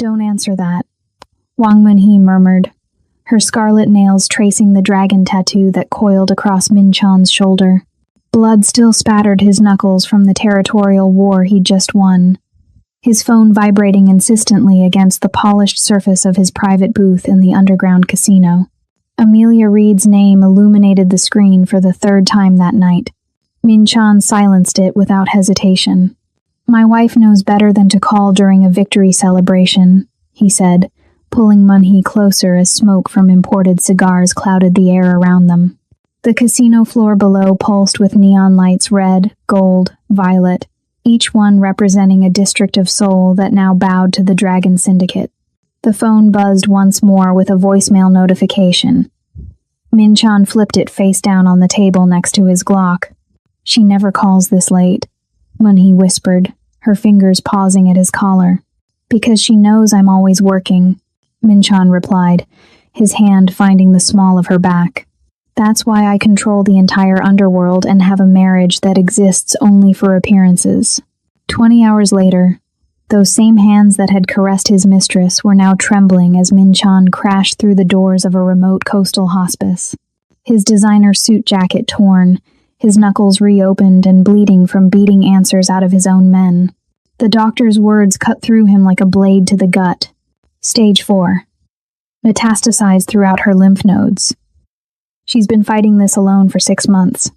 Don't answer that, Wang Wenhee murmured, her scarlet nails tracing the dragon tattoo that coiled across Min Chan's shoulder. Blood still spattered his knuckles from the territorial war he'd just won, his phone vibrating insistently against the polished surface of his private booth in the underground casino. Amelia Reed's name illuminated the screen for the third time that night. Min Chan silenced it without hesitation. My wife knows better than to call during a victory celebration, he said, pulling Munhee closer as smoke from imported cigars clouded the air around them. The casino floor below pulsed with neon lights red, gold, violet, each one representing a district of Seoul that now bowed to the Dragon Syndicate. The phone buzzed once more with a voicemail notification. Min Chan flipped it face down on the table next to his Glock. She never calls this late, Munhee whispered, her fingers pausing at his collar. Because she knows I'm always working, Min Chan replied, his hand finding the small of her back. That's why I control the entire underworld and have a marriage that exists only for appearances. 20 hours later, those same hands that had caressed his mistress were now trembling as Min Chan crashed through the doors of a remote coastal hospice. His designer suit jacket torn, his knuckles reopened and bleeding from beating answers out of his own men. The doctor's words cut through him like a blade to the gut. Stage 4. Metastasized throughout her lymph nodes. She's been fighting this alone for 6 months.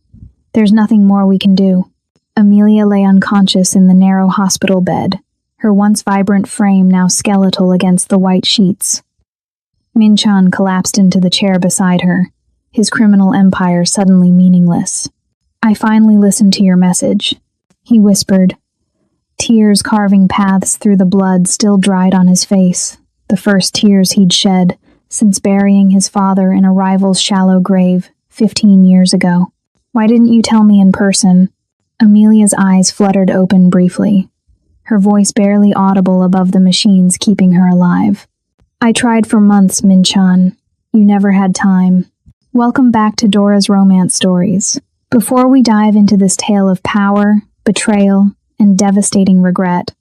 There's nothing more we can do. Amelia lay unconscious in the narrow hospital bed, her once vibrant frame now skeletal against the white sheets. Min Chan collapsed into the chair beside her, his criminal empire suddenly meaningless. I finally listened to your message, he whispered, tears carving paths through the blood still dried on his face, the first tears he'd shed since burying his father in a rival's shallow grave 15 years ago. Why didn't you tell me in person? Amelia's eyes fluttered open briefly, her voice barely audible above the machines keeping her alive. I tried for months, Min Chan. You never had time. Welcome back to Dora's Romance Stories. Before we dive into this tale of power, betrayal, and devastating regret,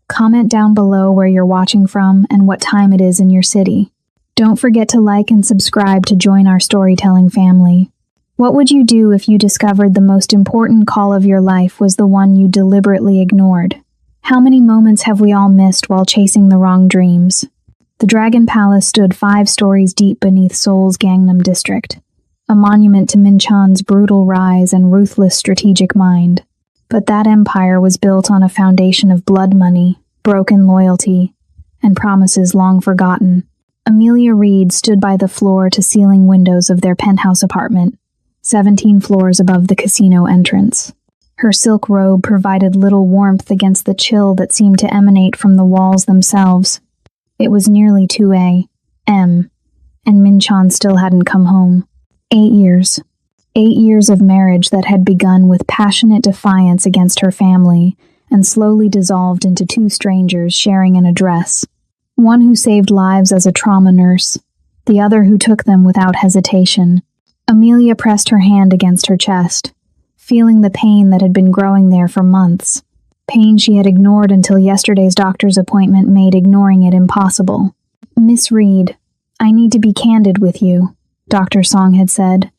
comment down below where you're watching from and what time it is in your city. Don't forget to like and subscribe to join our storytelling family. What would you do if you discovered the most important call of your life was the one you deliberately ignored? How many moments have we all missed while chasing the wrong dreams? The Dragon Palace stood 5 stories deep beneath Seoul's Gangnam district, a monument to Min Chan's brutal rise and ruthless strategic mind. But that empire was built on a foundation of blood money, broken loyalty, and promises long forgotten. Amelia Reed stood by the floor-to-ceiling windows of their penthouse apartment, 17 floors above the casino entrance. Her silk robe provided little warmth against the chill that seemed to emanate from the walls themselves. It was nearly 2 a.m., and Min Chan still hadn't come home. 8 years. 8 years of marriage that had begun with passionate defiance against her family and slowly dissolved into 2 strangers sharing an address. One who saved lives as a trauma nurse, the other who took them without hesitation. Amelia pressed her hand against her chest, feeling the pain that had been growing there for months. Pain she had ignored until yesterday's doctor's appointment made ignoring it impossible. Miss Reed, I need to be candid with you, Dr. Song had said,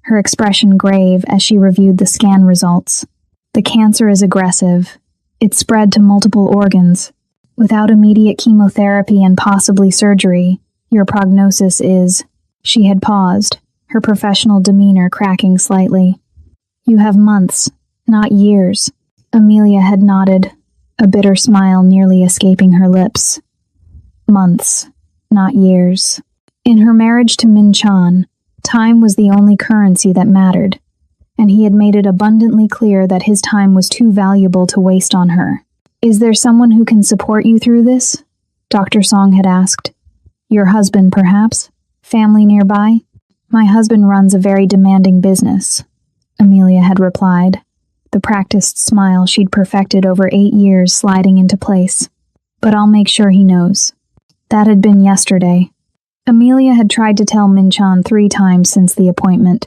her expression grave as she reviewed the scan results. The cancer is aggressive. It's spread to multiple organs. Without immediate chemotherapy and possibly surgery, your prognosis is... She had paused, her professional demeanor cracking slightly. You have months, not years. Amelia had nodded, a bitter smile nearly escaping her lips. Months, not years. In her marriage to Min Chan, time was the only currency that mattered, and he had made it abundantly clear that his time was too valuable to waste on her. Is there someone who can support you through this? Dr. Song had asked. Your husband, perhaps? Family nearby? My husband runs a very demanding business, Amelia had replied, the practiced smile she'd perfected over 8 years sliding into place. But I'll make sure he knows. That had been yesterday. Amelia had tried to tell Min Chan 3 times since the appointment.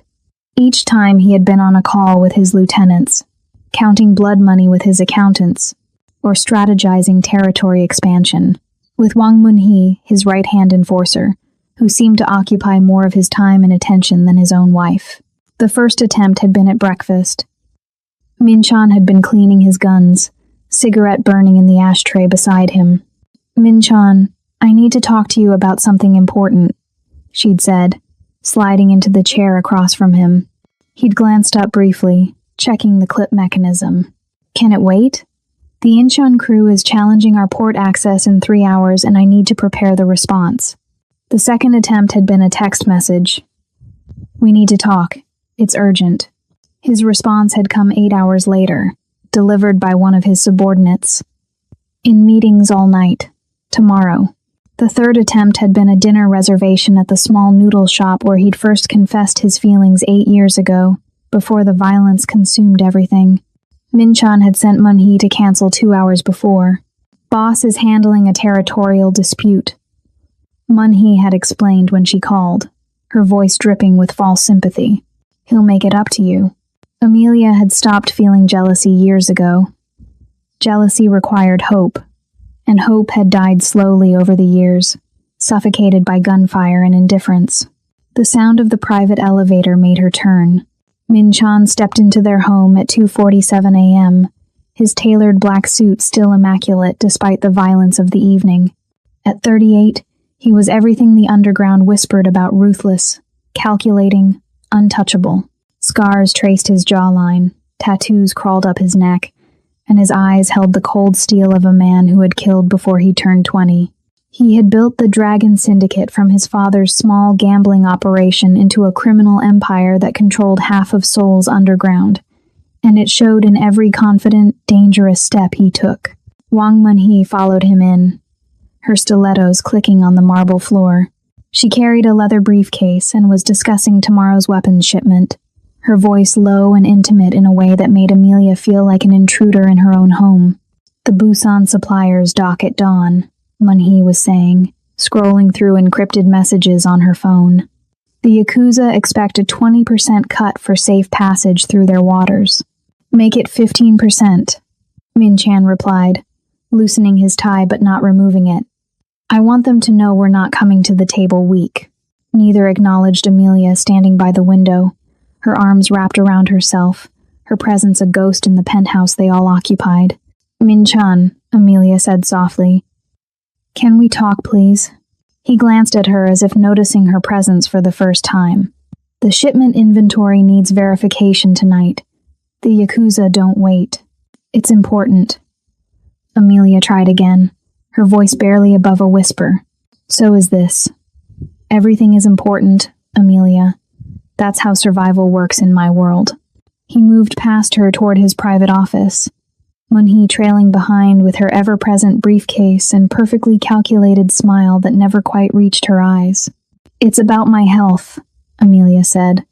Each time he had been on a call with his lieutenants, counting blood money with his accountants, or strategizing territory expansion. with Wang Munhee, his right-hand enforcer, who seemed to occupy more of his time and attention than his own wife. The first attempt had been at breakfast. Minchan had been cleaning his guns, cigarette burning in the ashtray beside him. "Minchan, I need to talk to you about something important," she'd said, sliding into the chair across from him. He'd glanced up briefly, checking the clip mechanism. "Can it wait? The Incheon crew is challenging our port access in 3 hours, and I need to prepare the response." The second attempt had been a text message. "We need to talk. It's urgent." His response had come 8 hours later, delivered by one of his subordinates. "In meetings all night. Tomorrow." The third attempt had been a dinner reservation at the small noodle shop where he'd first confessed his feelings 8 years ago, before the violence consumed everything. Minchan had sent Munhee to cancel 2 hours before. "Boss is handling a territorial dispute," Munhee had explained when she called, her voice dripping with false sympathy. "He'll make it up to you." Amelia had stopped feeling jealousy years ago. Jealousy required hope, and hope had died slowly over the years, suffocated by gunfire and indifference. The sound of the private elevator made her turn. Minchan stepped into their home at 2:47 a.m., his tailored black suit still immaculate despite the violence of the evening. At 38, he was everything the underground whispered about: ruthless, calculating, untouchable. Scars traced his jawline, tattoos crawled up his neck, and his eyes held the cold steel of a man who had killed before he turned 20. He had built the Dragon Syndicate from his father's small gambling operation into a criminal empire that controlled half of Seoul's underground, and it showed in every confident, dangerous step he took. Wang Munhee followed him in, her stilettos clicking on the marble floor. She carried a leather briefcase and was discussing tomorrow's weapons shipment, her voice low and intimate in a way that made Amelia feel like an intruder in her own home. "The Busan suppliers dock at dawn," Munhee was saying, scrolling through encrypted messages on her phone. "The Yakuza expect a 20% cut for safe passage through their waters." "Make it 15%, Minchan replied, loosening his tie but not removing it. "I want them to know we're not coming to the table weak." Neither acknowledged Amelia standing by the window, her arms wrapped around herself, her presence a ghost in the penthouse they all occupied. "Minchan," Amelia said softly. "Can we talk, please?" He glanced at her as if noticing her presence for the first time. "The shipment inventory needs verification tonight. The Yakuza don't wait. It's important." Amelia tried again, her voice barely above a whisper. "So is this. Everything is important, Amelia. That's how survival works in my world." He moved past her toward his private office, Munhee trailing behind with her ever-present briefcase and perfectly calculated smile that never quite reached her eyes. "It's about my health," Amelia said,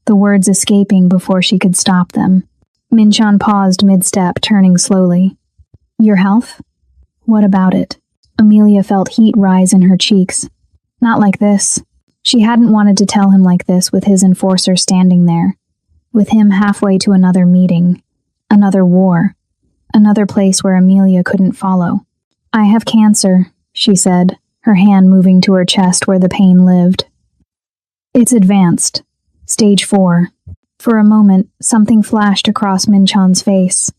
the words escaping before she could stop them. Minchan paused mid-step, turning slowly. "Your health? What about it?" Amelia felt heat rise in her cheeks. Not like this. She hadn't wanted to tell him like this with his enforcer standing there, with him halfway to another meeting, another war, another place where Amelia couldn't follow. "I have cancer," she said, her hand moving to her chest where the pain lived. "It's advanced. Stage 4. For a moment, something flashed across Minchan's face.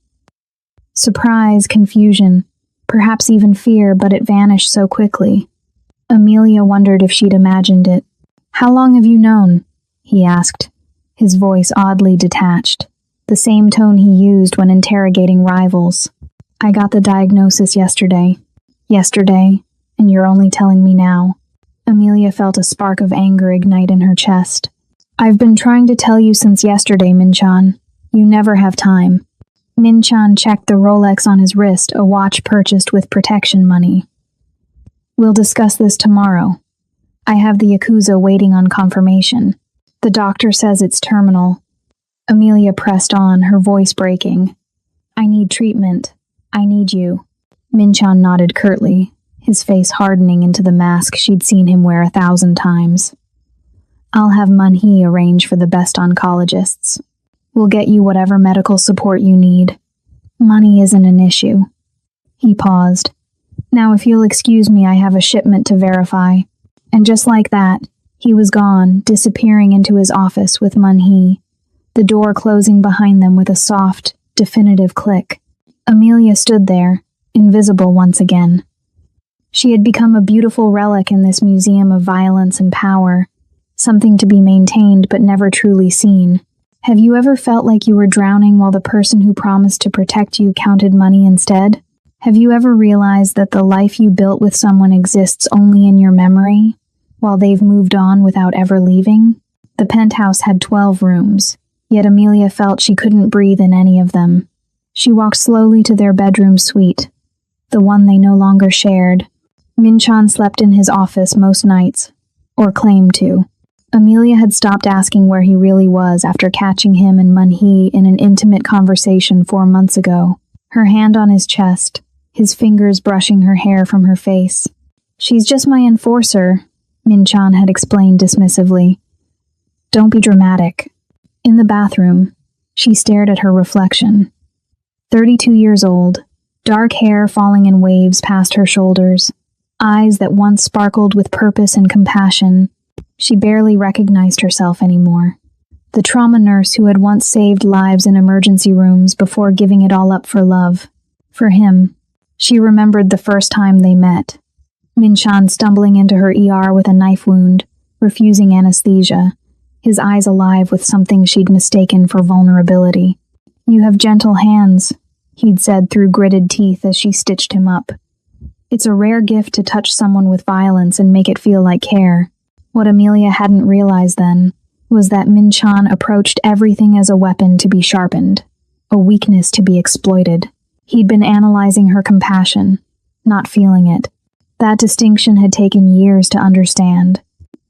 Surprise, confusion, perhaps even fear, but it vanished so quickly. Amelia wondered if she'd imagined it. "How long have you known?" he asked, his voice oddly detached, the same tone he used when interrogating rivals. "I got the diagnosis yesterday." "Yesterday, and you're only telling me now." Amelia felt a spark of anger ignite in her chest. "I've been trying to tell you since yesterday, Minchan. You never have time." Minchan checked the Rolex on his wrist, a watch purchased with protection money. "We'll discuss this tomorrow. I have the Yakuza waiting on confirmation. The doctor says it's terminal." Amelia pressed on, her voice breaking. "I need treatment. I need you." Minchan nodded curtly, his face hardening into the mask she'd seen him wear 1,000 times. "I'll have Munhee arrange for the best oncologists. We'll get you whatever medical support you need. Money isn't an issue." He paused, Now if you'll excuse me, I have a shipment to verify." And just like that, he was gone, disappearing into his office with Mun-hee, the door closing behind them with a soft, definitive click. Amelia stood there, invisible once again. She had become a beautiful relic in this museum of violence and power, something to be maintained but never truly seen. Have you ever felt like you were drowning while the person who promised to protect you counted money instead? Have you ever realized that the life you built with someone exists only in your memory, while they've moved on without ever leaving? The penthouse had 12 rooms, yet Amelia felt she couldn't breathe in any of them. She walked slowly to their bedroom suite, the one they no longer shared. Min-chan slept in his office most nights, or claimed to. Amelia had stopped asking where he really was after catching him and Mun-hee in an intimate conversation 4 months ago. Her hand on his chest, his fingers brushing her hair from her face. "She's just my enforcer," Min-chan had explained dismissively. "Don't be dramatic." In the bathroom, she stared at her reflection. 32 years old, dark hair falling in waves past her shoulders, eyes that once sparkled with purpose and compassion. She barely recognized herself anymore. The trauma nurse who had once saved lives in emergency rooms before giving it all up for love. For him, she remembered the first time they met. Min-chan stumbling into her ER with a knife wound, refusing anesthesia, his eyes alive with something she'd mistaken for vulnerability. "You have gentle hands," he'd said through gritted teeth as she stitched him up. It's a rare gift to touch someone with violence and make it feel like care. What Amelia hadn't realized then was that Min-chan approached everything as a weapon to be sharpened, a weakness to be exploited. He'd been analyzing her compassion, not feeling it. That distinction had taken years to understand.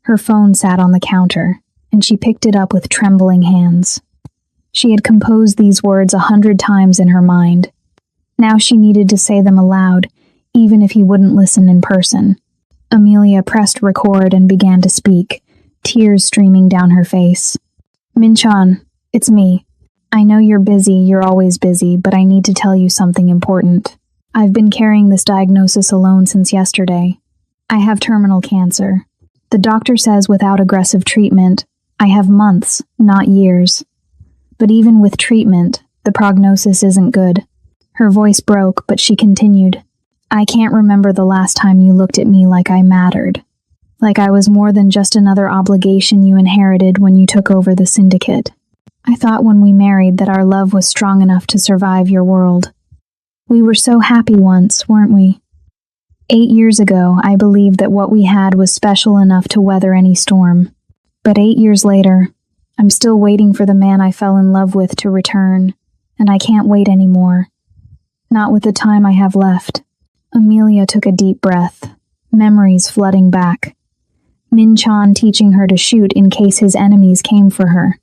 Her phone sat on the counter, and she picked it up with trembling hands. She had composed these words 100 times in her mind. Now she needed to say them aloud, even if he wouldn't listen in person. Amelia pressed record and began to speak, tears streaming down her face. "Min-chan, it's me. I know you're busy, you're always busy, but I need to tell you something important. I've been carrying this diagnosis alone since yesterday. I have terminal cancer. The doctor says without aggressive treatment, I have months, not years. But even with treatment, the prognosis isn't good." Her voice broke, but she continued. "I can't remember the last time you looked at me like I mattered. Like I was more than just another obligation you inherited when you took over the syndicate. I thought when we married that our love was strong enough to survive your world. We were so happy once, weren't we? 8 years ago, I believed that what we had was special enough to weather any storm. But 8 years later, I'm still waiting for the man I fell in love with to return, and I can't wait anymore. Not with the time I have left." Amelia took a deep breath, memories flooding back. Min-chan teaching her to shoot in case his enemies came for her.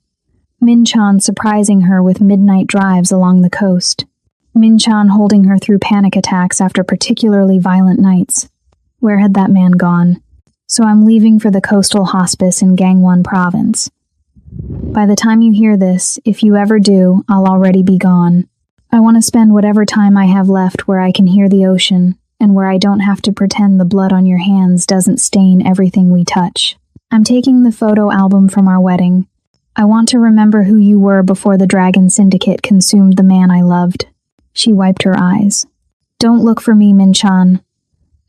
Min-chan surprising her with midnight drives along the coast. Min-chan holding her through panic attacks after particularly violent nights. Where had that man gone? So I'm leaving for the coastal hospice in Gangwon province. By the time you hear this, if you ever do, I'll already be gone. I want to spend whatever time I have left where I can hear the ocean, and where I don't have to pretend the blood on your hands doesn't stain everything we touch. I'm taking the photo album from our wedding. I want to remember who you were before the Dragon Syndicate consumed the man I loved." She wiped her eyes. "Don't look for me, Min-chan.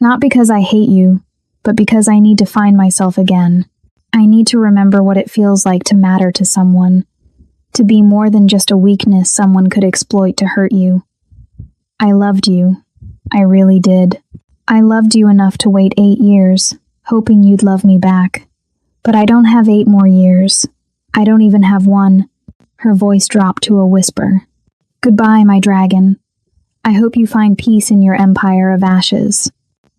Not because I hate you, but because I need to find myself again. I need to remember what it feels like to matter to someone, to be more than just a weakness someone could exploit to hurt you. I loved you. I really did. I loved you enough to wait 8 years, hoping you'd love me back. But I don't have 8 more years. I don't even have 1. Her voice dropped to a whisper. "Goodbye, my dragon. I hope you find peace in your empire of ashes."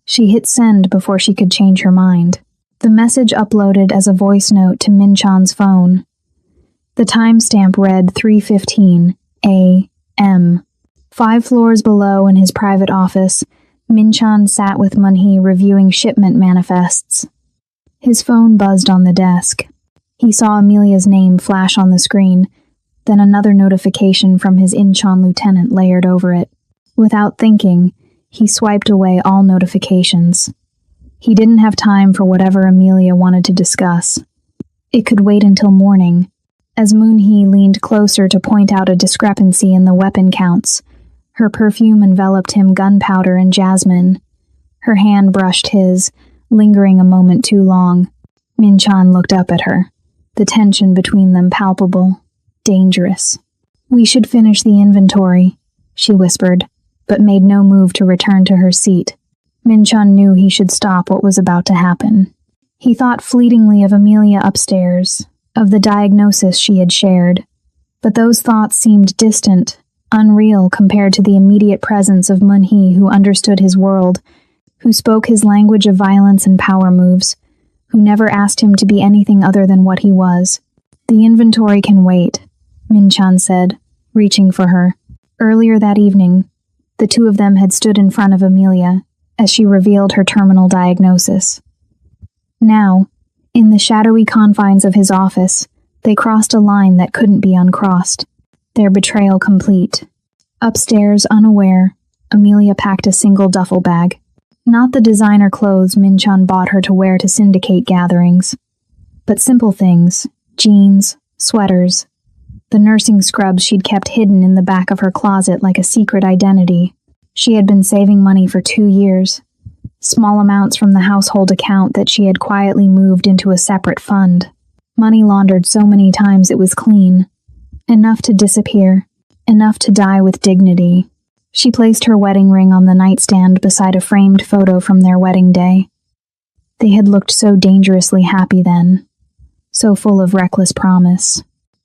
She hit send before she could change her mind. The message uploaded as a voice note to Min-chan's phone. The timestamp read 3:15 a.m. 5 floors below in his private office, Min-chan sat with Mun-hee reviewing shipment manifests. His phone buzzed on the desk. He saw Amelia's name flash on the screen, then another notification from his Incheon lieutenant layered over it. Without thinking, He swiped away all notifications. He didn't have time for whatever Amelia wanted to discuss. It could wait until morning. As Moon-hee leaned closer to point out a discrepancy in the weapon counts, her perfume enveloped him gunpowder and jasmine. Her hand brushed his, lingering a moment too long. Min-chan looked up at her, the tension between them palpable, dangerous. "We should finish the inventory," she whispered, but made no move to return to her seat. Min-chan knew he should stop what was about to happen. He thought fleetingly of Amelia upstairs, of the diagnosis she had shared, but those thoughts seemed distant, unreal compared to the immediate presence of Moon-hee, who understood his world, who spoke his language of violence and power moves, who never asked him to be anything other than what he was. "The inventory can wait," Min-chan said, reaching for her. Earlier that evening, the two of them had stood in front of Amelia as she revealed her terminal diagnosis. Now, in the shadowy confines of his office, they crossed a line that couldn't be uncrossed, their betrayal complete. Upstairs, unaware, Amelia packed a single duffel bag. Not the designer clothes Min-chan bought her to wear to syndicate gatherings, but simple things, jeans, sweaters, the nursing scrubs she'd kept hidden in the back of her closet like a secret identity. She had been saving money for 2 years, small amounts from the household account that she had quietly moved into a separate fund. Money laundered so many times it was clean. Enough to disappear, enough to die with dignity. She placed her wedding ring on the nightstand beside a framed photo from their wedding day. They had looked so dangerously happy then, so full of reckless promise.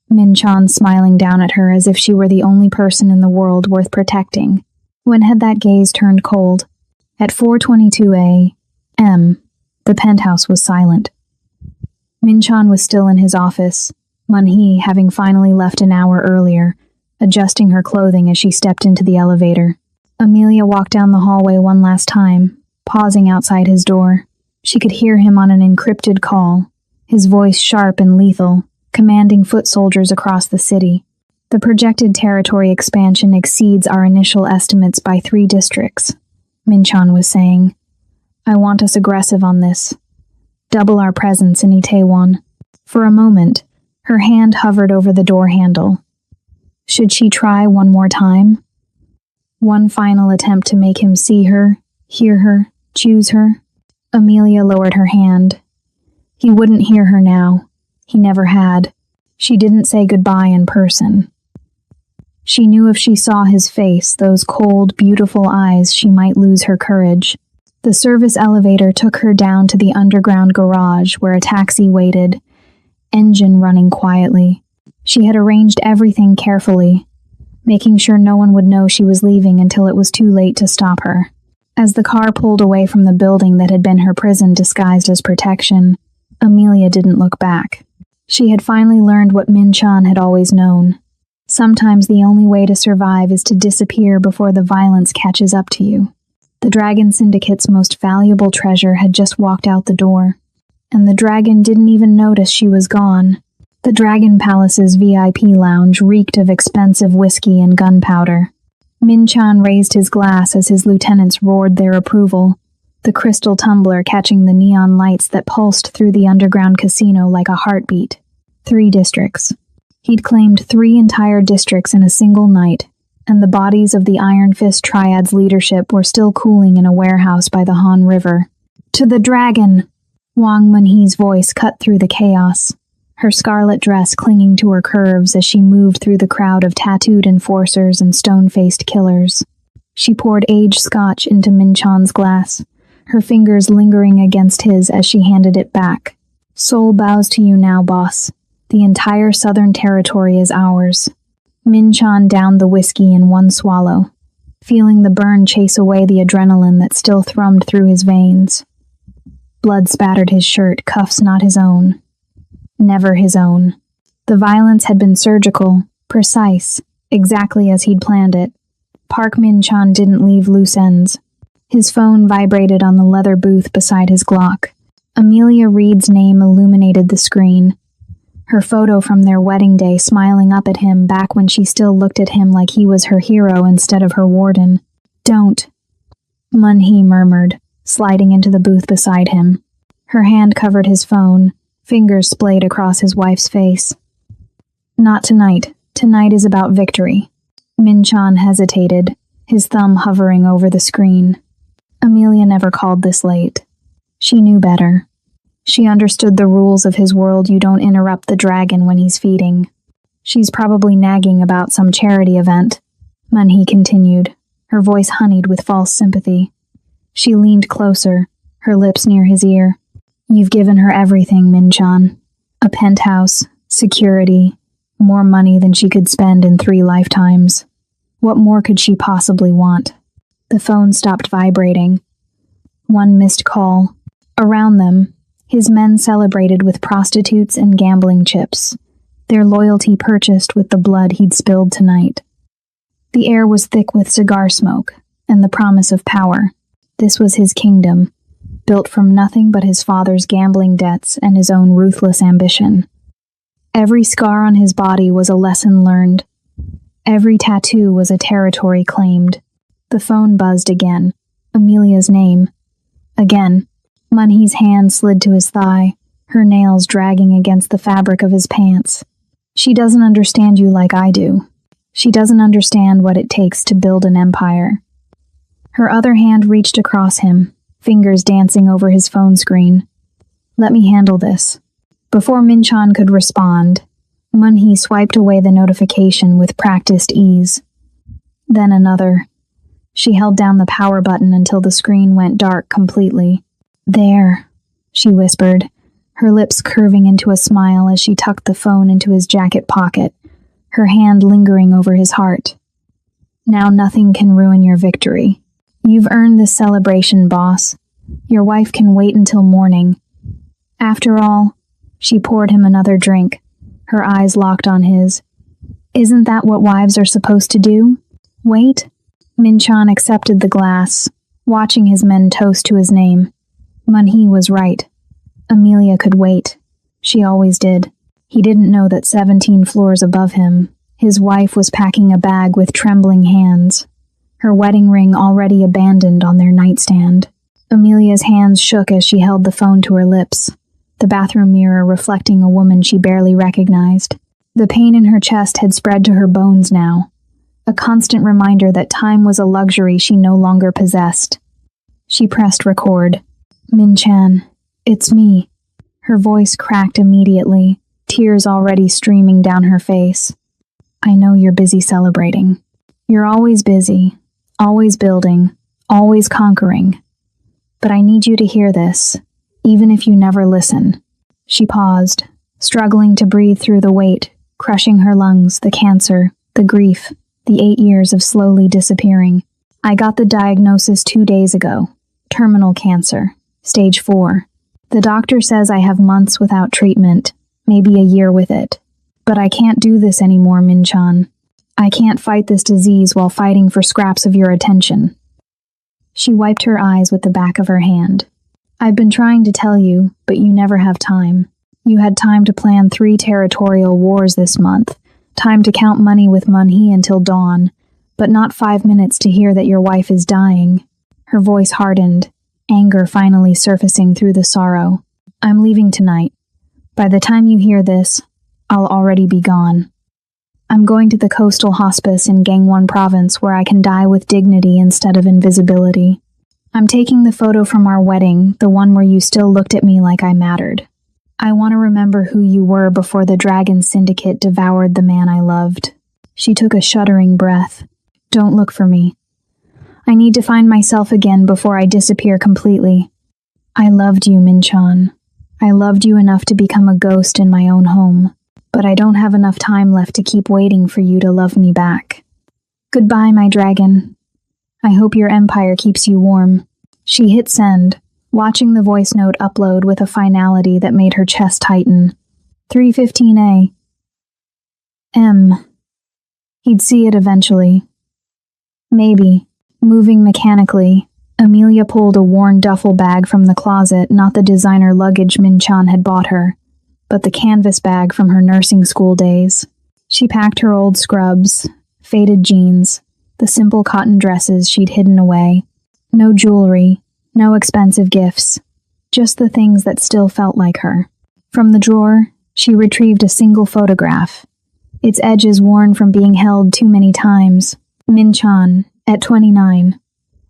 Min-chan smiling down at her as if she were the only person in the world worth protecting. When had that gaze turned cold? At 4:22 a.m., the penthouse was silent. Min-chan was still in his office, Moon-hee having finally left an hour earlier, adjusting her clothing as she stepped into the elevator. Amelia walked down the hallway one last time, pausing outside his door. She could hear him on an encrypted call, his voice sharp and lethal, commanding foot soldiers across the city. "The projected territory expansion exceeds our initial estimates by 3 districts," Min-chan was saying. "I want us aggressive on this. Double our presence in Itaewon." For a moment, her hand hovered over the door handle. Should she try one more time? One final attempt to make him see her, hear her, choose her? Amelia lowered her hand. He wouldn't hear her now. He never had. She didn't say goodbye in person. She knew if she saw his face, those cold, beautiful eyes, she might lose her courage. The service elevator took her down to the underground garage where a taxi waited, engine running quietly. She had arranged everything carefully, making sure no one would know she was leaving until it was too late to stop her. As the car pulled away from the building that had been her prison disguised as protection, Amelia didn't look back. She had finally learned what Min-chan had always known. Sometimes the only way to survive is to disappear before the violence catches up to you. The Dragon Syndicate's most valuable treasure had just walked out the door, and the dragon didn't even notice she was gone. The Dragon Palace's VIP lounge reeked of expensive whiskey and gunpowder. Min-chan raised his glass as his lieutenants roared their approval, the crystal tumbler catching the neon lights that pulsed through the underground casino like a heartbeat. 3 districts. He'd claimed 3 entire districts in a single night, and the bodies of the Iron Fist Triad's leadership were still cooling in a warehouse by the Han River. "To the dragon!" Wang Moon-hee's voice cut through the chaos, her scarlet dress clinging to her curves as she moved through the crowd of tattooed enforcers and stone-faced killers. She poured aged scotch into Min-chan's glass, her fingers lingering against his as she handed it back. "Seoul bows to you now, boss. The entire Southern Territory is ours." Min-chan downed the whiskey in one swallow, feeling the burn chase away the adrenaline that still thrummed through his veins. Blood spattered his shirt, cuffs not his own. Never his own. The violence had been surgical, precise, exactly as he'd planned it. Park Min-chan didn't leave loose ends. His phone vibrated on the leather booth beside his Glock. Amelia Reed's name illuminated the screen. Her photo from their wedding day smiling up at him back when she still looked at him like he was her hero instead of her warden. "Don't." Mun-hee murmured, sliding into the booth beside him. Her hand covered his phone, fingers splayed across his wife's face. Not tonight. Tonight is about victory. Min-chan hesitated, his thumb hovering over the screen. Amelia never called this late. She knew better. She understood the rules of his world. You don't interrupt the dragon when he's feeding. She's probably nagging about some charity event, Mun-hee continued, her voice honeyed with false sympathy. She leaned closer, her lips near his ear. You've given her everything, Min-chan. A penthouse, security, more money than she could spend in 3 lifetimes. What more could she possibly want? The phone stopped vibrating. One missed call. Around them, his men celebrated with prostitutes and gambling chips, their loyalty purchased with the blood he'd spilled tonight. The air was thick with cigar smoke and the promise of power. This was his kingdom, built from nothing but his father's gambling debts and his own ruthless ambition. Every scar on his body was a lesson learned. Every tattoo was a territory claimed. The phone buzzed again. Amelia's name. Again. Mun-hee's hand slid to his thigh, her nails dragging against the fabric of his pants. She doesn't understand you like I do. She doesn't understand what it takes to build an empire. Her other hand reached across him, fingers dancing over his phone screen. Let me handle this. Before Min-chan could respond, Mun-hee swiped away the notification with practiced ease. Then another. She held down the power button until the screen went dark completely. There, she whispered, her lips curving into a smile as she tucked the phone into his jacket pocket, her hand lingering over his heart. Now nothing can ruin your victory. You've earned this celebration, boss. Your wife can wait until morning. After all, she poured him another drink, her eyes locked on his. Isn't that what wives are supposed to do? Wait? Min-chan accepted the glass, watching his men toast to his name. Mun-hee was right. Amelia could wait. She always did. He didn't know that 17 floors above him, his wife was packing a bag with trembling hands, her wedding ring already abandoned on their nightstand. Amelia's hands shook as she held the phone to her lips, the bathroom mirror reflecting a woman she barely recognized. The pain in her chest had spread to her bones now, a constant reminder that time was a luxury she no longer possessed. She pressed record. Min-chan, it's me. Her voice cracked immediately, tears already streaming down her face. I know you're busy celebrating. You're always busy, always building, always conquering. But I need you to hear this, even if you never listen. She paused, struggling to breathe through the weight, crushing her lungs, the cancer, the grief, the 8 years of slowly disappearing. I got the diagnosis 2 days ago. Terminal cancer. Stage 4. The doctor says I have months without treatment, maybe a year with it. But I can't do this anymore, Min-chan. I can't fight this disease while fighting for scraps of your attention. She wiped her eyes with the back of her hand. I've been trying to tell you, but you never have time. You had time to plan 3 territorial wars this month, time to count money with Mun-hee until dawn, but not 5 minutes to hear that your wife is dying. Her voice hardened, anger finally surfacing through the sorrow. I'm leaving tonight. By the time you hear this, I'll already be gone. I'm going to the coastal hospice in Gangwon province where I can die with dignity instead of invisibility. I'm taking the photo from our wedding, the one where you still looked at me like I mattered. I want to remember who you were before the Dragon Syndicate devoured the man I loved. She took a shuddering breath. Don't look for me. I need to find myself again before I disappear completely. I loved you, Min-chan. I loved you enough to become a ghost in my own home, but I don't have enough time left to keep waiting for you to love me back. Goodbye, my dragon. I hope your empire keeps you warm. She hit send, watching the voice note upload with a finality that made her chest tighten. 3:15 a.m. He'd see it eventually. Maybe. Moving mechanically, Amelia pulled a worn duffel bag from the closet, not the designer luggage Min-chan had bought her, but the canvas bag from her nursing school days. She packed her old scrubs, faded jeans, the simple cotton dresses she'd hidden away. No jewelry, no expensive gifts, just the things that still felt like her. From the drawer, she retrieved a single photograph, its edges worn from being held too many times. Min-chan, at 29.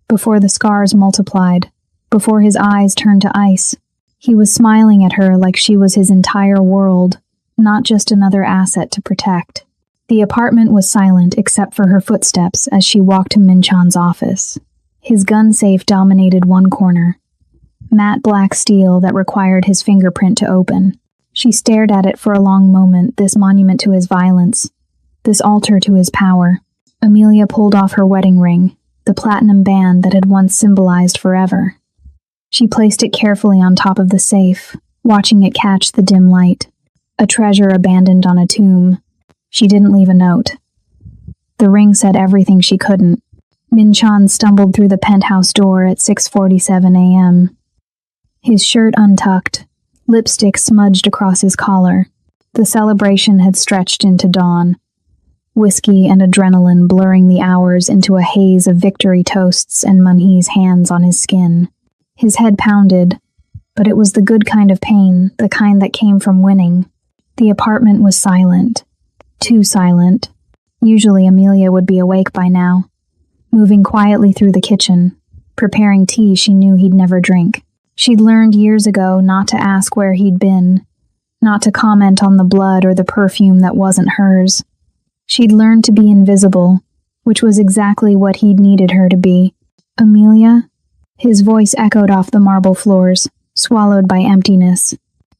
Before the scars multiplied, before his eyes turned to ice, he was smiling at her like she was his entire world, not just another asset to protect. The apartment was silent except for her footsteps as she walked to Min-chan's office. His gun safe dominated one corner, matte black steel that required his fingerprint to open. She stared at it for a long moment, this monument to his violence, this altar to his power. Amelia pulled off her wedding ring, the platinum band that had once symbolized forever. She placed it carefully on top of the safe, watching it catch the dim light. A treasure abandoned on a tomb. She didn't leave a note. The ring said everything she couldn't. Min-chan stumbled through the penthouse door at 6:47 a.m. His shirt untucked, lipstick smudged across his collar. The celebration had stretched into dawn. Whiskey and adrenaline blurring the hours into a haze of victory toasts and Munhee's hands on his skin. His head pounded, but it was the good kind of pain, the kind that came from winning. The apartment was silent. Too silent. Usually Amelia would be awake by now, moving quietly through the kitchen, preparing tea she knew he'd never drink. She'd learned years ago not to ask where he'd been, not to comment on the blood or the perfume that wasn't hers. She'd learned to be invisible, which was exactly what he'd needed her to be. Amelia? His voice echoed off the marble floors, swallowed by emptiness.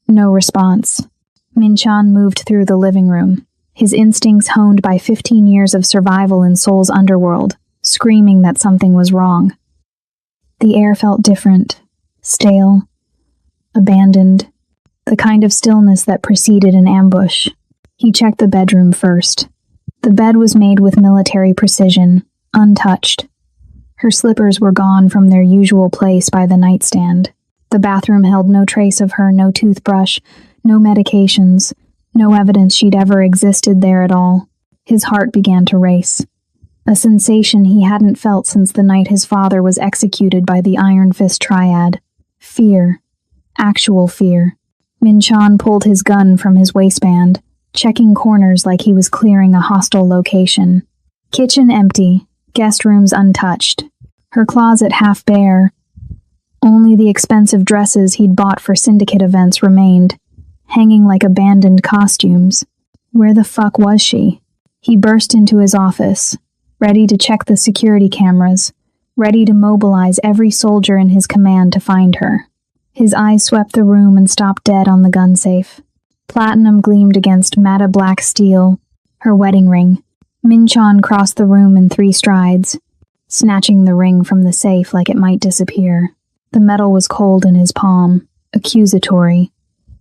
No response. Min-chan moved through the living room, his instincts honed by 15 years of survival in Seoul's underworld, screaming that something was wrong. The air felt different, stale, abandoned, the kind of stillness that preceded an ambush. He checked the bedroom first. The bed was made with military precision, untouched. Her slippers were gone from their usual place by the nightstand. The bathroom held no trace of her, no toothbrush, no medications, no evidence she'd ever existed there at all. His heart began to race. A sensation he hadn't felt since the night his father was executed by the Iron Fist Triad. Fear. Actual fear. Min-chan pulled his gun from his waistband, checking corners like he was clearing a hostile location. Kitchen empty, guest rooms untouched. Her closet half bare. Only the expensive dresses he'd bought for syndicate events remained, hanging like abandoned costumes. Where the fuck was she? He burst into his office, ready to check the security cameras, ready to mobilize every soldier in his command to find her. His eyes swept the room and stopped dead on the gun safe. Platinum gleamed against matte black steel, her wedding ring. Min-chan crossed the room in 3 strides, snatching the ring from the safe like it might disappear. The metal was cold in his palm, accusatory.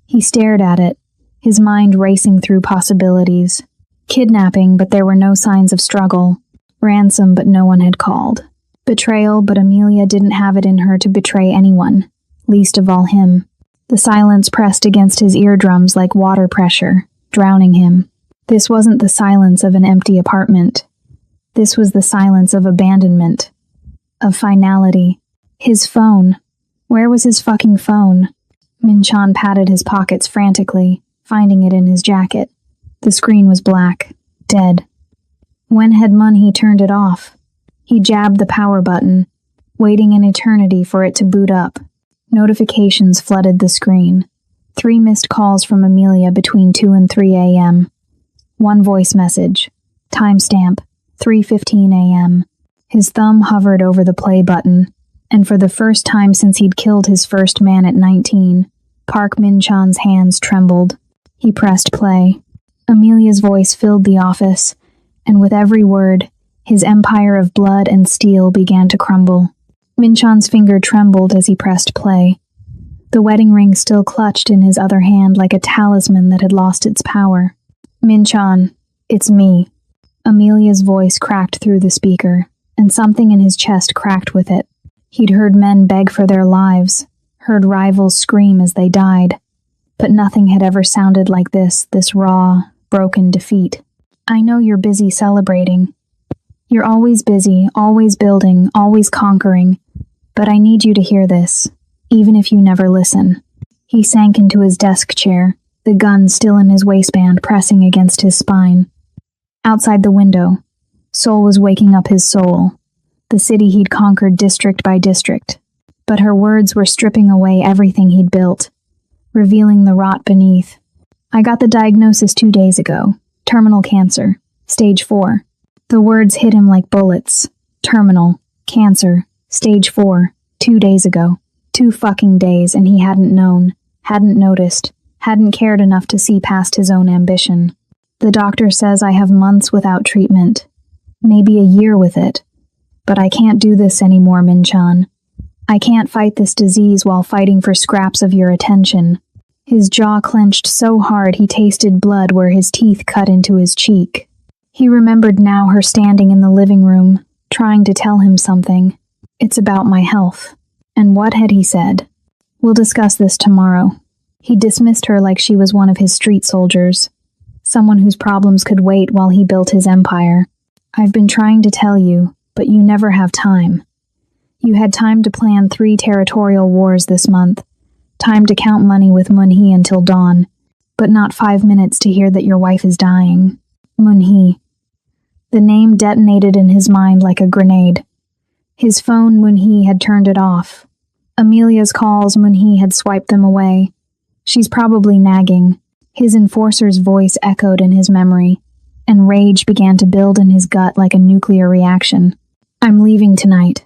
He stared at it, his mind racing through possibilities. Kidnapping, but there were no signs of struggle. Ransom, but no one had called. Betrayal, but Amelia didn't have it in her to betray anyone, least of all him. The silence pressed against his eardrums like water pressure, drowning him. This wasn't the silence of an empty apartment. This was the silence of abandonment, of finality. His phone. Where was his fucking phone? Min-chan patted his pockets frantically, finding it in his jacket. The screen was black, dead. When had Munhee turned it off? He jabbed the power button, waiting an eternity for it to boot up. Notifications flooded the screen. 3 missed calls from Amelia between 2 and 3 a.m. 1 voice message. Timestamp, 3:15 a.m. His thumb hovered over the play button, and for the first time since he'd killed his first man at 19, Park Min-chan's hands trembled. He pressed play. Amelia's voice filled the office, and with every word, his empire of blood and steel began to crumble. Min-chan's finger trembled as he pressed play. The wedding ring still clutched in his other hand like a talisman that had lost its power. Min-chan, it's me. Amelia's voice cracked through the speaker, and something in his chest cracked with it. He'd heard men beg for their lives, heard rivals scream as they died, but nothing had ever sounded like this raw, broken defeat. I know you're busy celebrating. You're always busy, always building, always conquering, But I need you to hear this, even if you never listen." He sank into his desk chair, the gun still in his waistband pressing against his spine. Outside the window, Soul was waking up his soul, the city he'd conquered district by district. But her words were stripping away everything he'd built, revealing the rot beneath. "I got the diagnosis 2 days ago. Terminal cancer. Stage 4. The words hit him like bullets. Terminal, cancer, stage 4, 2 days ago. 2 fucking days, and he hadn't known, hadn't noticed, hadn't cared enough to see past his own ambition. "The doctor says I have months without treatment. Maybe a year with it. But I can't do this anymore, Min-chan. I can't fight this disease while fighting for scraps of your attention." His jaw clenched so hard he tasted blood where his teeth cut into his cheek. He remembered now her standing in the living room, trying to tell him something. "It's about my health." And what had he said? "We'll discuss this tomorrow." He dismissed her like she was one of his street soldiers, someone whose problems could wait while he built his empire. "I've been trying to tell you, but you never have time. You had time to plan 3 territorial wars this month, time to count money with Moon-hee until dawn, but not 5 minutes to hear that your wife is dying." Moon-hee. The name detonated in his mind like a grenade. His phone, Moon-hee had turned it off. Amelia's calls, Moon-hee had swiped them away. She's probably nagging. His enforcer's voice echoed in his memory, and rage began to build in his gut like a nuclear reaction. "I'm leaving tonight.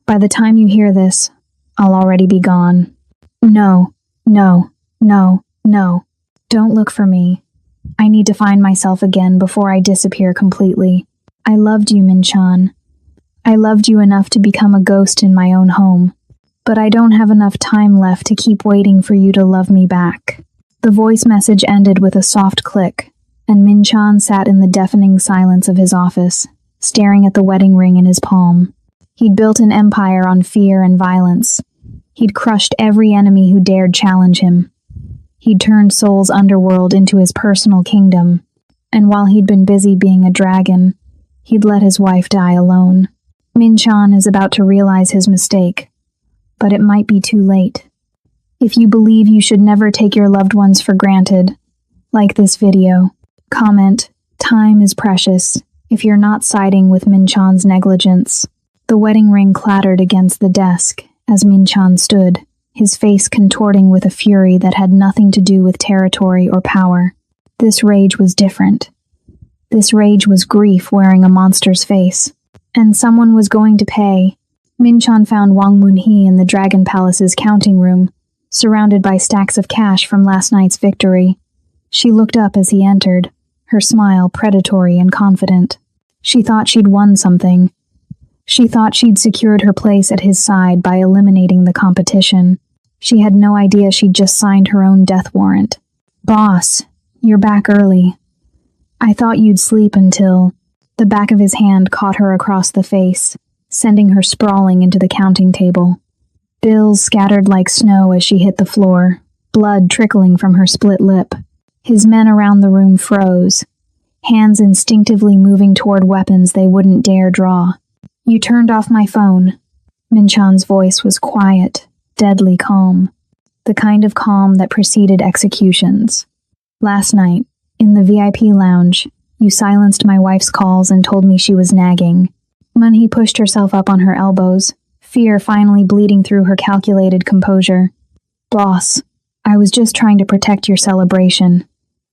By the time you hear this, I'll already be gone. No, no, no, no. Don't look for me. I need to find myself again before I disappear completely. I loved you, Min-chan. I loved you enough to become a ghost in my own home. But I don't have enough time left to keep waiting for you to love me back." The voice message ended with a soft click, and Min-chan sat in the deafening silence of his office, staring at the wedding ring in his palm. He'd built an empire on fear and violence. He'd crushed every enemy who dared challenge him. He'd turned Soul's underworld into his personal kingdom, and while he'd been busy being a dragon, he'd let his wife die alone. Min-chan is about to realize his mistake, but it might be too late. If you believe you should never take your loved ones for granted, like this video. Comment, "Time is precious," if you're not siding with Min-chan's negligence. The wedding ring clattered against the desk as Min-chan stood, his face contorting with a fury that had nothing to do with territory or power. This rage was different. This rage was grief wearing a monster's face. And someone was going to pay. Min-chan found Wang Moon-hee in the Dragon Palace's counting room, surrounded by stacks of cash from last night's victory. She looked up as he entered, her smile predatory and confident. She thought she'd won something. She thought she'd secured her place at his side by eliminating the competition. She had no idea she'd just signed her own death warrant. "Boss, you're back early. I thought you'd sleep until..." The back of his hand caught her across the face, sending her sprawling into the counting table. Bills scattered like snow as she hit the floor, blood trickling from her split lip. His men around the room froze, hands instinctively moving toward weapons they wouldn't dare draw. "You turned off my phone." Min-chan's voice was quiet, deadly calm, the kind of calm that preceded executions. "Last night, in the VIP lounge, you silenced my wife's calls and told me she was nagging." Moon-hee pushed herself up on her elbows, fear finally bleeding through her calculated composure. "Boss, I was just trying to protect your celebration.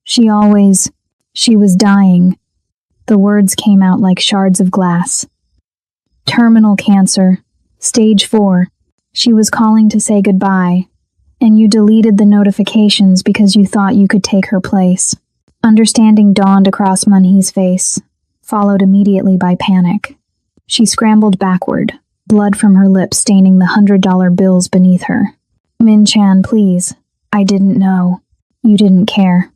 She was dying." The words came out like shards of glass. "Terminal cancer. Stage 4. She was calling to say goodbye, and you deleted the notifications because you thought you could take her place." Understanding dawned across Moon-hee's face, followed immediately by panic. She scrambled backward, blood from her lips staining the $100 bills beneath her. "Min-chan, please. I didn't know. You didn't care."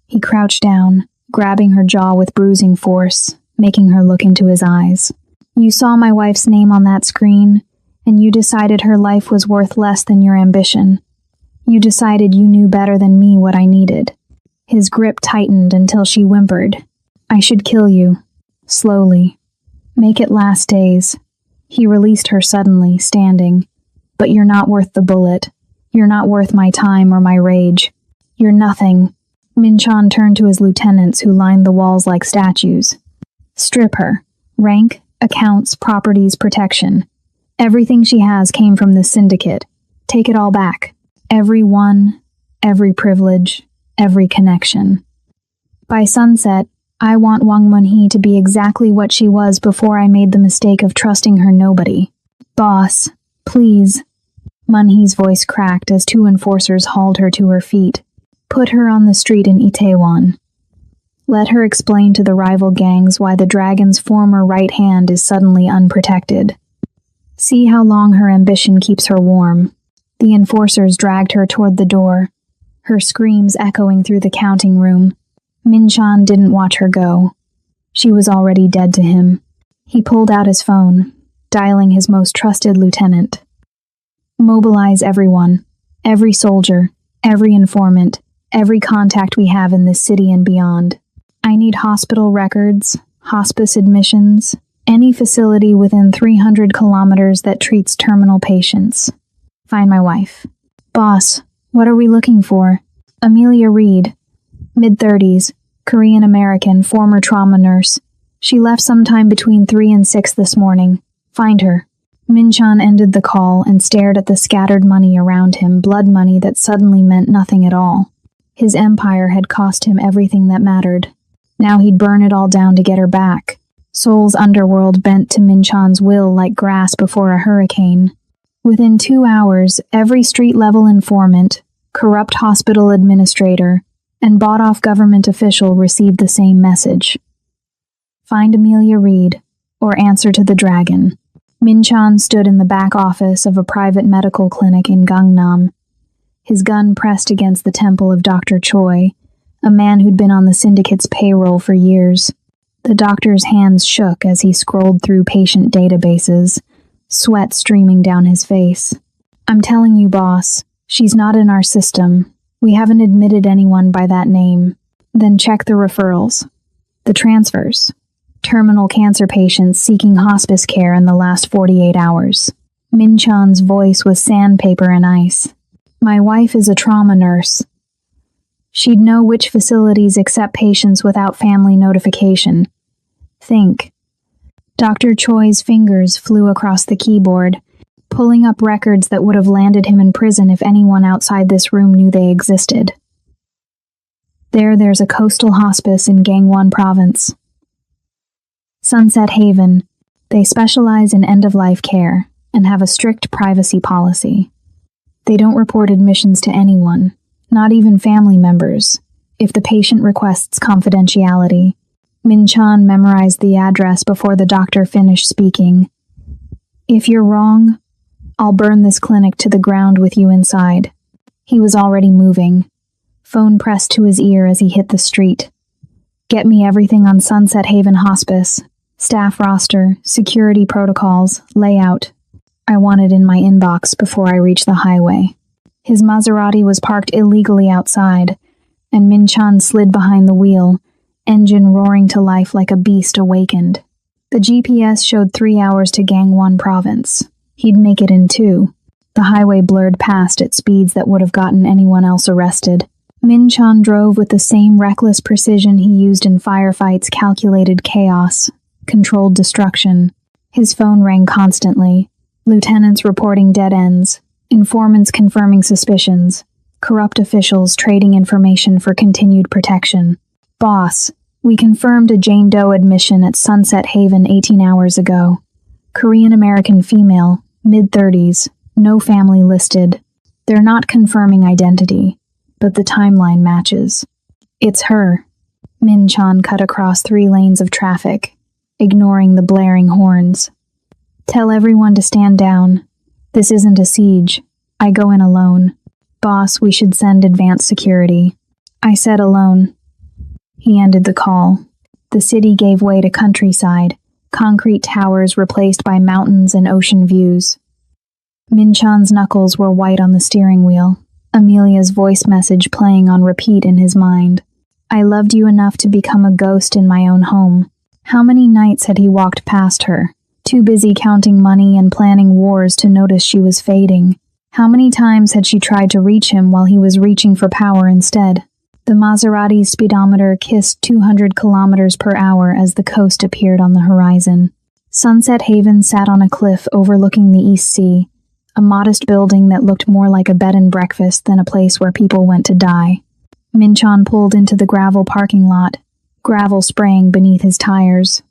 He crouched down, grabbing her jaw with bruising force, making her look into his eyes. "You saw my wife's name on that screen, and you decided her life was worth less than your ambition. You decided you knew better than me what I needed." His grip tightened until she whimpered. "I should kill you. Slowly. Make it last days. He released her suddenly, standing. But you're not worth the bullet. You're not worth my time or my rage. You're nothing. Minchan turned to his lieutenants who lined the walls like statues. Strip her. Rank, accounts, properties, protection. Everything she has came from this syndicate. Take it all back. Every one, every privilege, every connection. By sunset, I want Wang Munhee to be exactly what she was before I made the mistake of trusting her nobody. Boss, please. Munhee's voice cracked as two enforcers hauled her to her feet. Put her on the street in Itaewon. Let her explain to the rival gangs why the dragon's former right hand is suddenly unprotected. See how long her ambition keeps her warm. The enforcers dragged her toward the door, her screams echoing through the counting room. Minchan didn't watch her go. She was already dead to him. He pulled out his phone, dialing his most trusted lieutenant. Mobilize everyone, every soldier, every informant, every contact we have in this city and beyond. I need hospital records, hospice admissions, any facility within 300 kilometers that treats terminal patients. Find my wife. Boss, what are we looking for? Amelia Reed, mid-30s, Korean-American, former trauma nurse. She left sometime between 3 and 6 this morning. Find her. Minchan ended the call and stared at the scattered money around him, blood money that suddenly meant nothing at all. His empire had cost him everything that mattered. Now he'd burn it all down to get her back. Seoul's underworld bent to Minchan's will like grass before a hurricane. Within 2 hours, every street-level informant, corrupt hospital administrator, and bought-off government official received the same message. Find Amelia Reed, or answer to the dragon. Minchan stood in the back office of a private medical clinic in Gangnam, his gun pressed against the temple of Dr. Choi, a man who'd been on the syndicate's payroll for years. The doctor's hands shook as he scrolled through patient databases, sweat streaming down his face. I'm telling you, boss, she's not in our system. We haven't admitted anyone by that name. Then check the referrals. The transfers. Terminal cancer patients seeking hospice care in the last 48 hours. Minchan's voice was sandpaper and ice. My wife is a trauma nurse. She'd know which facilities accept patients without family notification. Think. Dr. Choi's fingers flew across the keyboard, pulling up records that would have landed him in prison if anyone outside this room knew they existed. There's a coastal hospice in Gangwon Province. Sunset Haven. They specialize in end-of-life care and have a strict privacy policy. They don't report admissions to anyone, not even family members, if the patient requests confidentiality. Minchan memorized the address before the doctor finished speaking. If you're wrong, I'll burn this clinic to the ground with you inside. He was already moving, phone pressed to his ear as he hit the street. Get me everything on Sunset Haven Hospice. Staff roster, security protocols, layout. I want it in my inbox before I reach the highway. His Maserati was parked illegally outside, and Minchan slid behind the wheel, engine roaring to life like a beast awakened. The GPS showed 3 hours to Gangwon Province. He'd make it in 2. The highway blurred past at speeds that would have gotten anyone else arrested. Minchan drove with the same reckless precision he used in firefights, calculated chaos, controlled destruction. His phone rang constantly. Lieutenants reporting dead ends, informants confirming suspicions, corrupt officials trading information for continued protection. Boss, we confirmed a Jane Doe admission at Sunset Haven 18 hours ago. Korean-American female, mid-30s, no family listed. They're not confirming identity, but the timeline matches. It's her. Minchan cut across 3 lanes of traffic, ignoring the blaring horns. Tell everyone to stand down. This isn't a siege. I go in alone. Boss, we should send advanced security. I said alone. He ended the call. The city gave way to countryside, concrete towers replaced by mountains and ocean views. Minchan's knuckles were white on the steering wheel, Amelia's voice message playing on repeat in his mind. I loved you enough to become a ghost in my own home. How many nights had he walked past her, too busy counting money and planning wars to notice she was fading. How many times had she tried to reach him while he was reaching for power instead? The Maserati's speedometer kissed 200 kilometers per hour as the coast appeared on the horizon. Sunset Haven sat on a cliff overlooking the East Sea, a modest building that looked more like a bed and breakfast than a place where people went to die. Minchon pulled into the gravel parking lot, gravel spraying beneath his tires.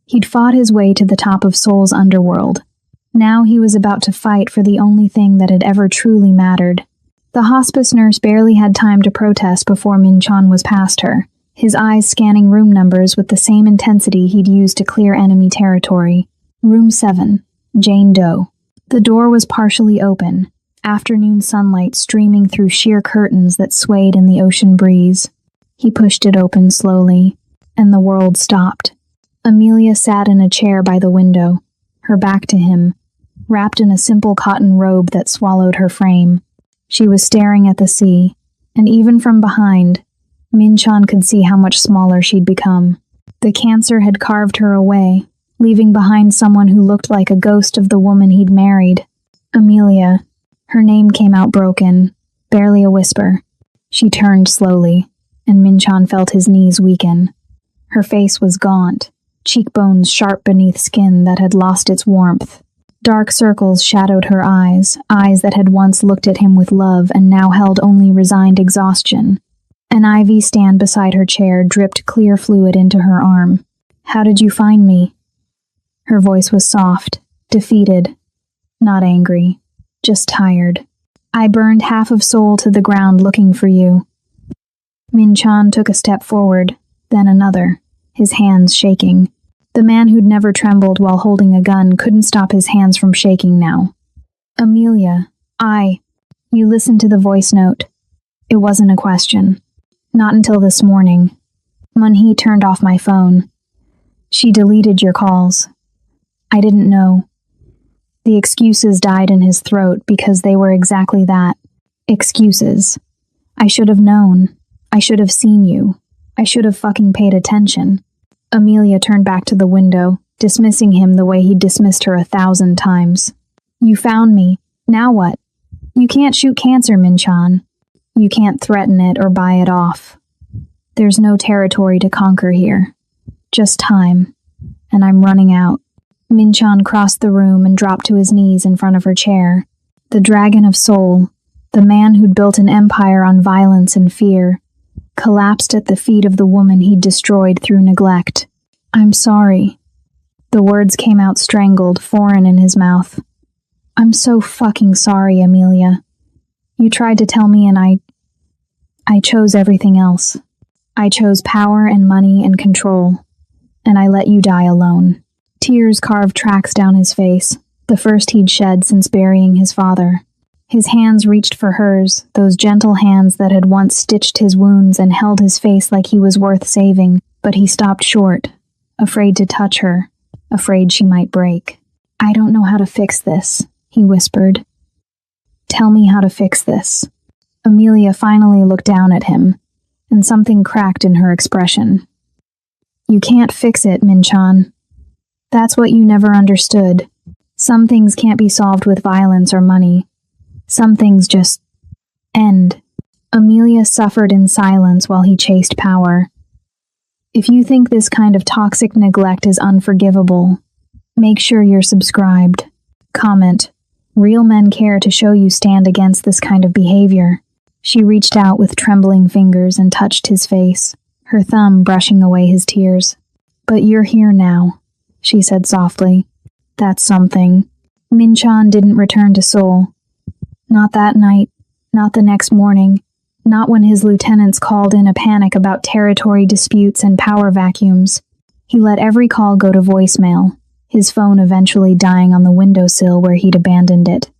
He'd fought his way to the top of Seoul's underworld. Now he was about to fight for the only thing that had ever truly mattered. The hospice nurse barely had time to protest before Minchon was past her, his eyes scanning room numbers with the same intensity he'd used to clear enemy territory. Room 7, Jane Doe. The door was partially open, afternoon sunlight streaming through sheer curtains that swayed in the ocean breeze. He pushed it open slowly, and the world stopped. Amelia sat in a chair by the window, her back to him, wrapped in a simple cotton robe that swallowed her frame. She was staring at the sea, and even from behind, Minchon could see how much smaller she'd become. The cancer had carved her away, leaving behind someone who looked like a ghost of the woman he'd married. Amelia. Her name came out broken, barely a whisper. She turned slowly, and Minchon felt his knees weaken. Her face was gaunt, cheekbones sharp beneath skin that had lost its warmth. Dark circles shadowed her eyes, eyes that had once looked at him with love and now held only resigned exhaustion. An IV stand beside her chair dripped clear fluid into her arm. "How did you find me?" Her voice was soft, defeated, not angry, just tired. "I burned half of Seoul to the ground looking for you." Minchon took a step forward, then another, his hands shaking. The man who'd never trembled while holding a gun couldn't stop his hands from shaking now. "Amelia, You listened to the voice note." It wasn't a question. "Not until this morning. Munhee turned off my phone. She deleted your calls. I didn't know." The excuses died in his throat because they were exactly that. Excuses. "I should have known. I should have seen you. I should have fucking paid attention." Amelia turned back to the window, dismissing him the way he'd dismissed her 1,000 times. "You found me. Now what? You can't shoot cancer, Minchon. You can't threaten it or buy it off. There's no territory to conquer here. Just time. And I'm running out." Minchon crossed the room and dropped to his knees in front of her chair. The dragon of Seoul, the man who'd built an empire on violence and fear, collapsed at the feet of the woman he'd destroyed through neglect. "I'm sorry." The words came out strangled, foreign in his mouth. "I'm so fucking sorry, Amelia. You tried to tell me and I chose everything else. I chose power and money and control, and I let you die alone." Tears carved tracks down his face, the first he'd shed since burying his father. His hands reached for hers, those gentle hands that had once stitched his wounds and held his face like he was worth saving, but he stopped short, afraid to touch her, afraid she might break. "I don't know how to fix this," he whispered. "Tell me how to fix this." Amelia finally looked down at him, and something cracked in her expression. "You can't fix it, Minchon. That's what you never understood. Some things can't be solved with violence or money. Some things just end." Amelia suffered in silence while he chased power. If you think this kind of toxic neglect is unforgivable, make sure you're subscribed. Comment, "Real men care to show you stand against this kind of behavior." She reached out with trembling fingers and touched his face, her thumb brushing away his tears. "But you're here now," she said softly. "That's something." Minchon didn't return to Seoul. Not that night, not the next morning, not when his lieutenants called in a panic about territory disputes and power vacuums. He let every call go to voicemail, his phone eventually dying on the windowsill where he'd abandoned it.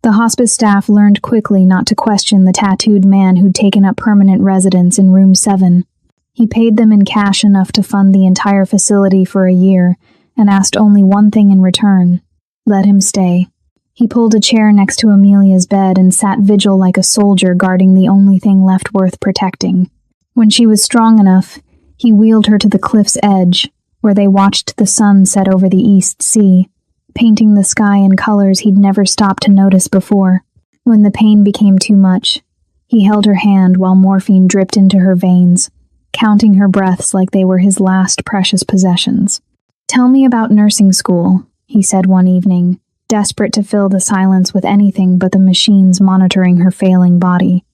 The hospice staff learned quickly not to question the tattooed man who'd taken up permanent residence in room 7. He paid them in cash enough to fund the entire facility for a year and asked only one thing in return: let him stay. He pulled a chair next to Amelia's bed and sat vigil like a soldier guarding the only thing left worth protecting. When she was strong enough, he wheeled her to the cliff's edge, where they watched the sun set over the East Sea, painting the sky in colors he'd never stopped to notice before. When the pain became too much, he held her hand while morphine dripped into her veins, counting her breaths like they were his last precious possessions. "Tell me about nursing school," he said one evening, desperate to fill the silence with anything but the machines monitoring her failing body.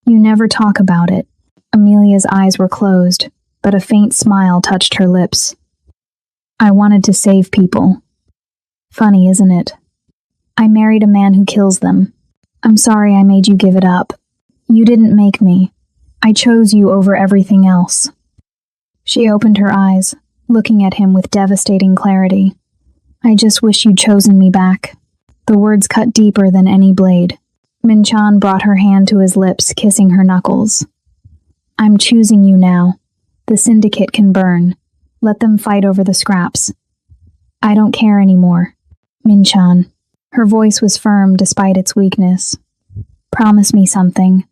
"You never talk about it." Amelia's eyes were closed, but a faint smile touched her lips. "I wanted to save people." "Funny, isn't it? I married a man who kills them. I'm sorry I made you give it up. You didn't make me. I chose you over everything else." She opened her eyes, looking at him with devastating clarity. "I just wish you'd chosen me back." The words cut deeper than any blade. Min-chan brought her hand to his lips, kissing her knuckles. "I'm choosing you now. The syndicate can burn. Let them fight over the scraps. I don't care anymore. Min-chan." Her voice was firm despite its weakness. "Promise me something.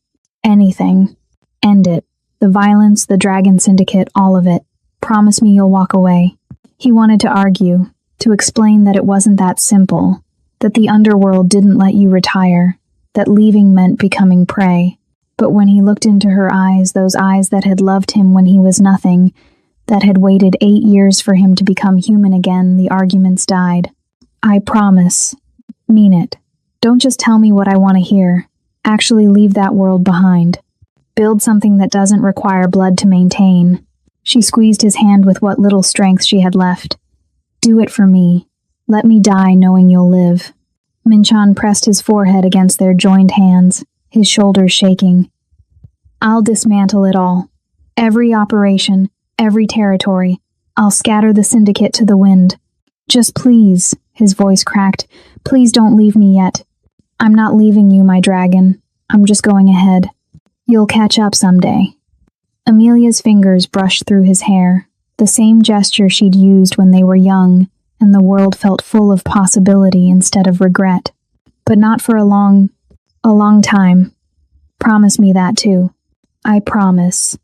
Anything. End it. The violence, the Dragon Syndicate, all of it. Promise me you'll walk away." He wanted to argue, to explain that it wasn't that simple, that the underworld didn't let you retire, that leaving meant becoming prey. But when he looked into her eyes, those eyes that had loved him when he was nothing, that had waited 8 years for him to become human again, the arguments died. "I promise. Mean it. Don't just tell me what I want to hear. Actually leave that world behind. Build something that doesn't require blood to maintain." She squeezed his hand with what little strength she had left. "Do it for me. Let me die knowing you'll live." Min-chan pressed his forehead against their joined hands, his shoulders shaking. "I'll dismantle it all. Every operation, every territory. I'll scatter the syndicate to the wind. Just please," his voice cracked, "please don't leave me yet. I'm not leaving you, my dragon. I'm just going ahead. You'll catch up someday." Amelia's fingers brushed through his hair, the same gesture she'd used when they were young, and the world felt full of possibility instead of regret. But not for a long time. "Promise me that too." "I promise."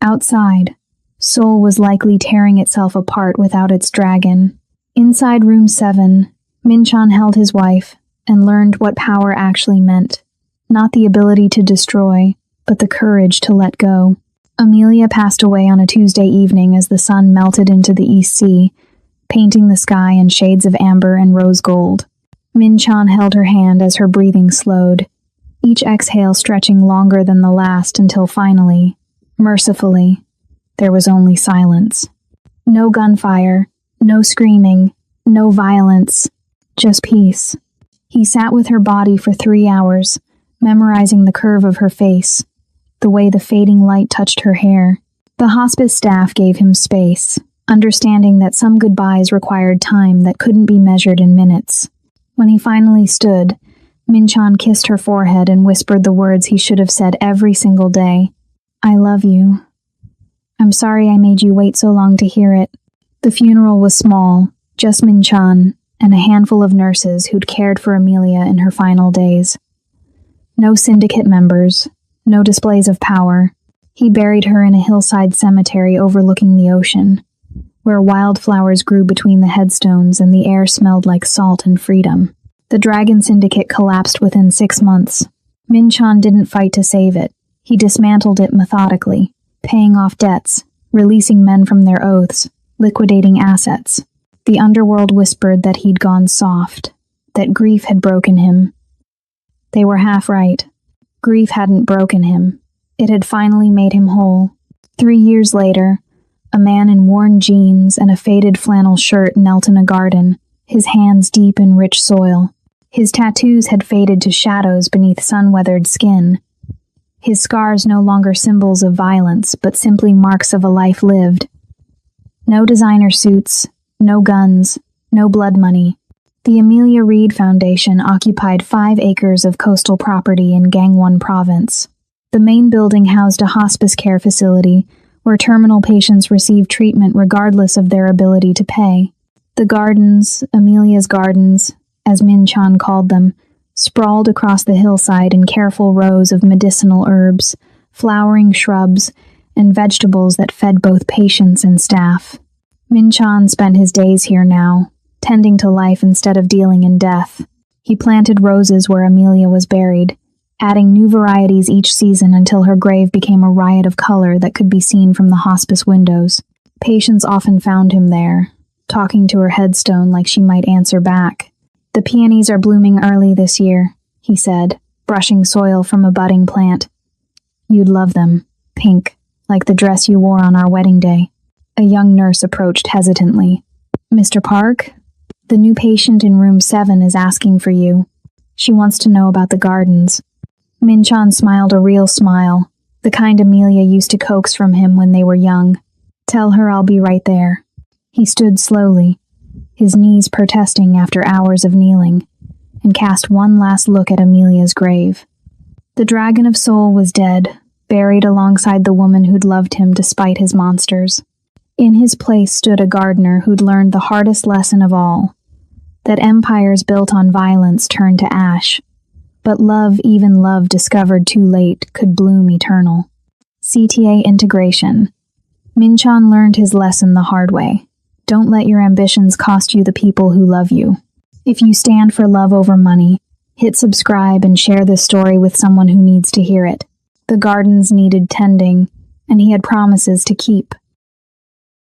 Outside, Seoul was likely tearing itself apart without its dragon. Inside room 7, Min-chan held his wife and learned what power actually meant. Not the ability to destroy, but the courage to let go. Amelia passed away on a Tuesday evening as the sun melted into the East Sea, painting the sky in shades of amber and rose gold. Min-chan held her hand as her breathing slowed, each exhale stretching longer than the last until finally, mercifully, there was only silence. No gunfire, no screaming, no violence, just peace. He sat with her body for 3 hours, memorizing the curve of her face, the way the fading light touched her hair. The hospice staff gave him space, understanding that some goodbyes required time that couldn't be measured in minutes. When he finally stood, Min-chan kissed her forehead and whispered the words he should have said every single day. "I love you. I'm sorry I made you wait so long to hear it." The funeral was small, just Min-chan and a handful of nurses who'd cared for Amelia in her final days. No syndicate members, no displays of power. He buried her in a hillside cemetery overlooking the ocean, where wildflowers grew between the headstones and the air smelled like salt and freedom. The Dragon Syndicate collapsed within 6 months. Min-chan didn't fight to save it. He dismantled it methodically, paying off debts, releasing men from their oaths, liquidating assets. The underworld whispered that he'd gone soft, that grief had broken him. They were half right. Grief hadn't broken him. It had finally made him whole. 3 years later, a man in worn jeans and a faded flannel shirt knelt in a garden, his hands deep in rich soil. His tattoos had faded to shadows beneath sun-weathered skin. His scars no longer symbols of violence, but simply marks of a life lived. No designer suits, no guns, no blood money. The Amelia Reed Foundation occupied 5 acres of coastal property in Gangwon Province. The main building housed a hospice care facility where terminal patients received treatment regardless of their ability to pay. The gardens, Amelia's gardens, as Min-chan called them, sprawled across the hillside in careful rows of medicinal herbs, flowering shrubs, and vegetables that fed both patients and staff. Min-chan spent his days here now, tending to life instead of dealing in death. He planted roses where Amelia was buried, adding new varieties each season until her grave became a riot of color that could be seen from the hospice windows. Patients often found him there, talking to her headstone like she might answer back. "The peonies are blooming early this year," he said, brushing soil from a budding plant. "You'd love them, pink, like the dress you wore on our wedding day." A young nurse approached hesitantly. "Mr. Park, the new patient in room 7 is asking for you. She wants to know about the gardens." Minchan smiled a real smile, the kind Amelia used to coax from him when they were young. "Tell her I'll be right there." He stood slowly, his knees protesting after hours of kneeling, and cast one last look at Amelia's grave. The Dragon of Soul was dead, buried alongside the woman who'd loved him despite his monsters. In his place stood a gardener who'd learned the hardest lesson of all, that empires built on violence turned to ash, but love, even love discovered too late, could bloom eternal. CTA integration. Minchan learned his lesson the hard way. Don't let your ambitions cost you the people who love you. If you stand for love over money, hit subscribe and share this story with someone who needs to hear it. The gardens needed tending, and he had promises to keep.